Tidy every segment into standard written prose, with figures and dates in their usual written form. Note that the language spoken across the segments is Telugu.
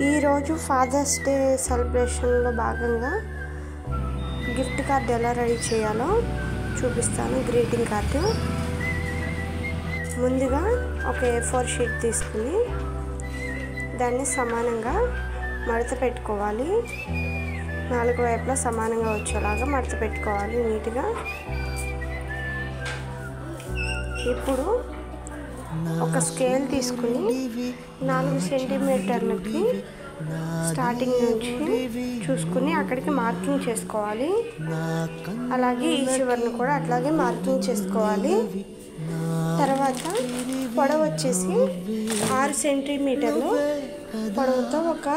ఈరోజు ఫాదర్స్ డే సెలబ్రేషన్లో భాగంగా గిఫ్ట్ కార్డ్ ఎలా రెడీ చేయాలో చూపిస్తాను. గ్రీటింగ్ కార్డు ముందుగా ఒక A4 షీట్ తీసుకుని దాన్ని సమానంగా మడత పెట్టుకోవాలి. 4 వైపులా సమానంగా వచ్చేలాగా మడత పెట్టుకోవాలి నీట్గా. ఇప్పుడు ఒక స్కేల్ తీసుకుని 4 సెంటీమీటర్లకి స్టార్టింగ్ నుంచి చూసుకుని అక్కడికి మార్కింగ్ చేసుకోవాలి. అలాగే ఈ చివరిని కూడా అట్లాగే మార్కింగ్ చేసుకోవాలి. తర్వాత పొడవు వచ్చేసి 6 సెంటీమీటర్లు పొడవుతో ఒక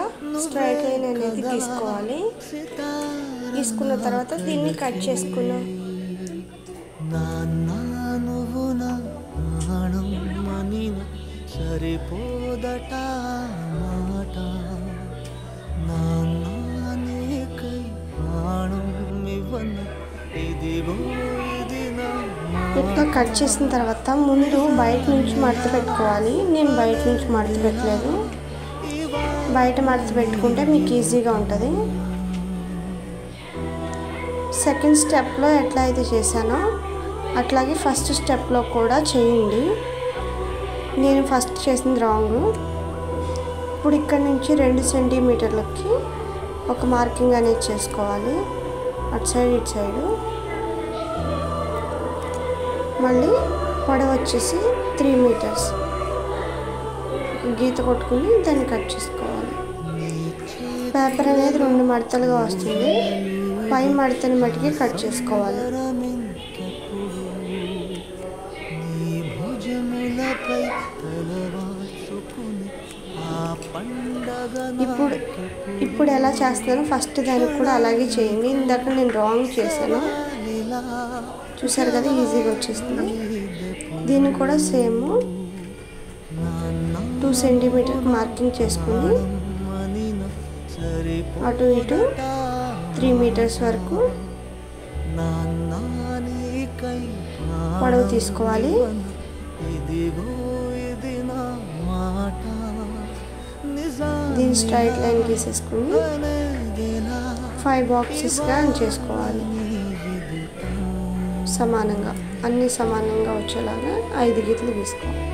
స్ట్రైట్ లైన్ అనేది తీసుకోవాలి. తీసుకున్న తర్వాత దీన్ని కట్ చేసుకున్నాం. సరిపోదట మాట ఇట్లా కట్ చేసిన తర్వాత ముందు బయట నుంచి మడత పెట్టుకోవాలి. నేను బయట నుంచి మడత పెట్టలేదు, బయట మడత పెట్టుకుంటే మీకు ఈజీగా ఉంటుంది. సెకండ్ స్టెప్లో ఎట్లా అయితే చేశానో అట్లాగే ఫస్ట్ స్టెప్లో కూడా చేయండి. నేను ఫస్ట్ చేసింది రాంగ్. ఇప్పుడు ఇక్కడ నుంచి 2 సెంటీమీటర్లకి ఒక మార్కింగ్ అనేది చేసుకోవాలి, అటు సైడ్ ఇటు సైడు. మళ్ళీ పొడవు వచ్చేసి 3 మీటర్స్ గీత కొట్టుకుని దాన్ని కట్ చేసుకోవాలి. పేపర్ అనేది 2 మడతలుగా వస్తుంది. పై మడతని మట్టికి కట్ చేసుకోవాలి. ఇప్పుడు ఎలా చేస్తానో ఫస్ట్ దానికి కూడా అలాగే చేయండి. ఇందాక నేను రాంగ్ చేశాను, చూసారు కదా, ఈజీగా వచ్చేస్తుంది. దీన్ని కూడా సేమ్ 2 సెంటీమీటర్ మార్కింగ్ చేసుకుని అటు ఇటు 3 మీటర్స్ వరకు పొడవు తీసుకోవాలి. దీన్ని స్ట్రైట్ లైన్ గీసేసుకుని 5 బాక్సెస్గా చేసుకోవాలి. సమానంగా అన్నీ సమానంగా వచ్చేలాగా 5 గీతలు గీసుకోవాలి.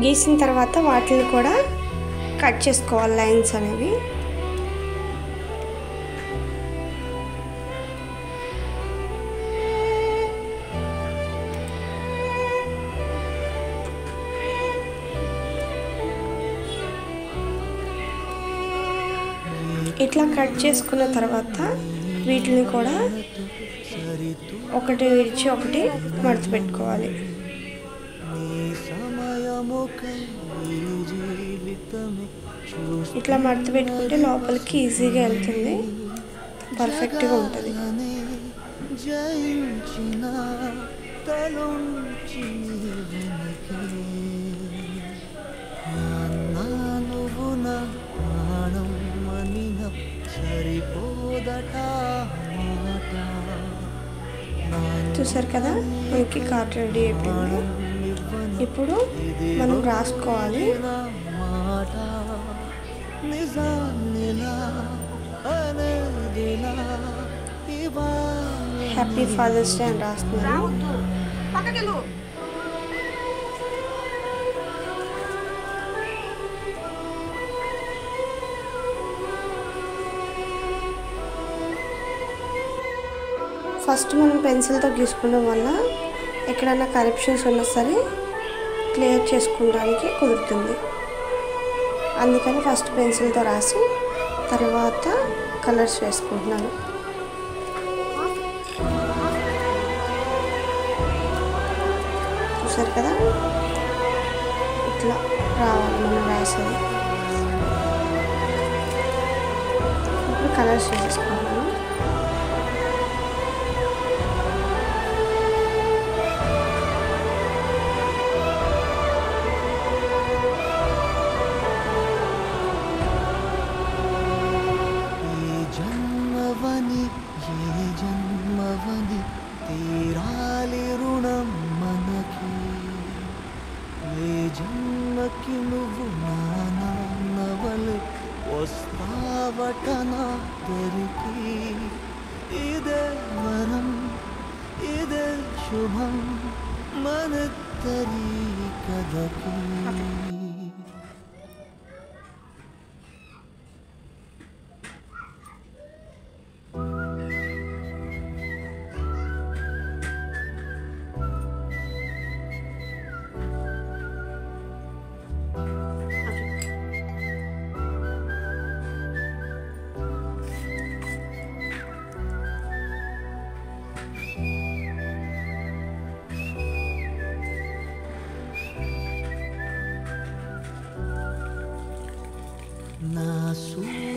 గీసిన తర్వాత వాటిని కూడా కట్ చేసుకోవాలి, లైన్స్ అనేవి. ఇట్లా కట్ చేసుకున్న తర్వాత వీటిని కూడా ఒకటి విడిచి ఒకటి మడత పెట్టుకోవాలి. ఇట్లా మడత పెట్టుకుంటే లోపలికి ఈజీగా వెళ్తుంది, పర్ఫెక్ట్గా ఉంటుంది. చూసారు కదా, మనకి కార్డ్ రెడీ అయిపోయింది. ఇప్పుడు మనం రాసుకోవాలి. హ్యాపీ ఫాదర్స్ డే అని రాస్తున్నాను. ఫస్ట్ మనం పెన్సిల్తో గీసుకోవడం వల్ల ఎక్కడైనా కరెక్షన్స్ ఉన్నా సరే క్లియర్ చేసుకోవడానికి కుదురుతుంది. అందుకని ఫస్ట్ పెన్సిల్తో రాసి తర్వాత కలర్స్ వేసుకుంటున్నాను. చూసారు కదా, ఇట్లా రావాలి మనం రాసేది. ఇప్పుడు కలర్స్ వేసేసుకుంటున్నాను. తీరాలి రుణం మనకి, ఏ జన్మ కలకి నువ్వు నానవలే వస్తావటన దరికి ఇదే వరం ఇదే శుభం మనత్తరి కదకి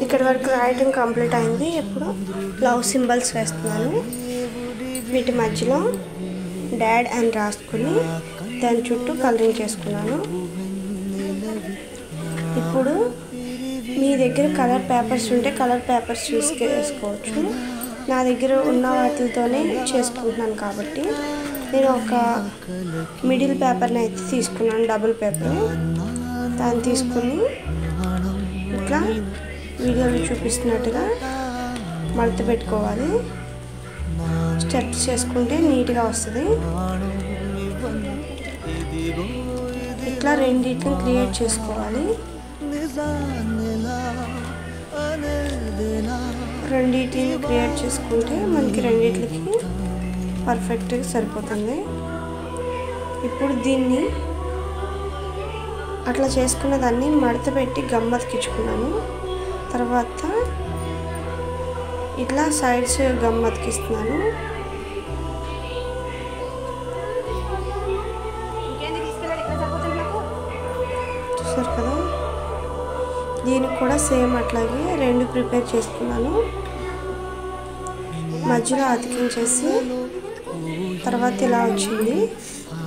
ఇక్కడ వరకు రాయటం కంప్లీట్ అయింది. ఇప్పుడు లవ్ సింబల్స్ వేస్తున్నాను. వీటి మధ్యలో డాడ్ అని రాసుకుని దాని చుట్టూ కలరింగ్ చేసుకున్నాను. ఇప్పుడు మీ దగ్గర కలర్ పేపర్స్ ఉంటే కలర్ పేపర్స్ వేసుకోవచ్చు. నా దగ్గర ఉన్న వాటితోనే చేసుకుంటున్నాను కాబట్టి నేను ఒక మిడిల్ పేపర్ని అయితే తీసుకున్నాను, డబుల్ పేపర్. దాన్ని తీసుకుని ఇట్లా వీడియోలో చూపిస్తున్నట్టుగా మడత పెట్టుకోవాలి. స్టెప్స్ చేసుకుంటే నీట్గా వస్తుంది. ఇట్లా రెండింటిని క్రియేట్ చేసుకోవాలి. రెండింటిని క్రియేట్ చేసుకుంటే మనకి రెండింటికి పర్ఫెక్ట్గా సరిపోతుంది. ఇప్పుడు దీన్ని అట్లా చేసుకున్న దాన్ని మడత పెట్టి గమ్ అతికించుకున్నాను. తర్వాత ఇట్లా సైడ్స్ గమ్ అతికిస్తున్నాను. చూసారు కదా, దీనికి కూడా సేమ్ అట్లాగే రెండు ప్రిపేర్ చేసుకున్నాను. మధ్యలో అతికించేసి తర్వాత ఇలా వచ్చింది.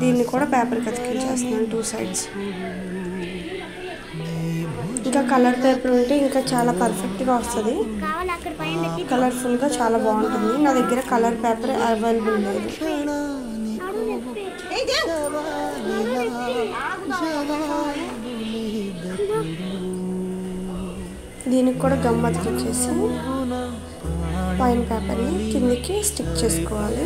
దీన్ని కూడా పేపర్కి అతికించేస్తున్నాను 2 సైడ్స్. ఇంకా కలర్ పేపర్ ఉంటే ఇంకా చాలా పర్ఫెక్ట్గా వస్తుంది, కలర్ఫుల్గా చాలా బాగుంటుంది. నా దగ్గర కలర్ పేపర్ అవైలబుల్ లేదు. దీనికి కూడా గమ్ అతికించేసి పైన పేపర్ని కిందికి స్టిక్ చేసుకోవాలి.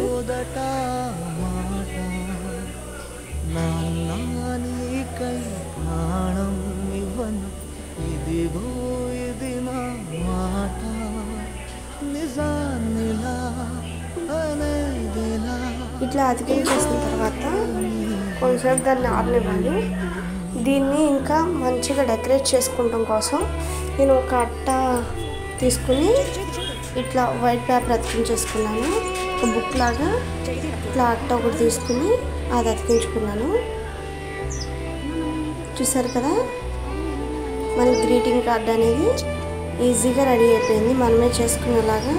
ఇట్లా అతికించేసిన తర్వాత కొంచెంసేపు దాన్ని ఆరనివ్వాలి. దీన్ని ఇంకా మంచిగా డెకరేట్ చేసుకుంటాం కోసం నేను ఒక అట్ట తీసుకుని ఇట్లా వైట్ పేపర్ అతికించేసుకున్నాను. ఒక బుక్ లాగా ఇట్లా అట్ట ఒకటి తీసుకుని అది అతికించుకున్నాను. చూసారు కదా, మన గ్రీటింగ్ కార్డ్ అనేది ఈజీగా రెడీ అయిపోయింది. మనమే చేసుకునేలాగా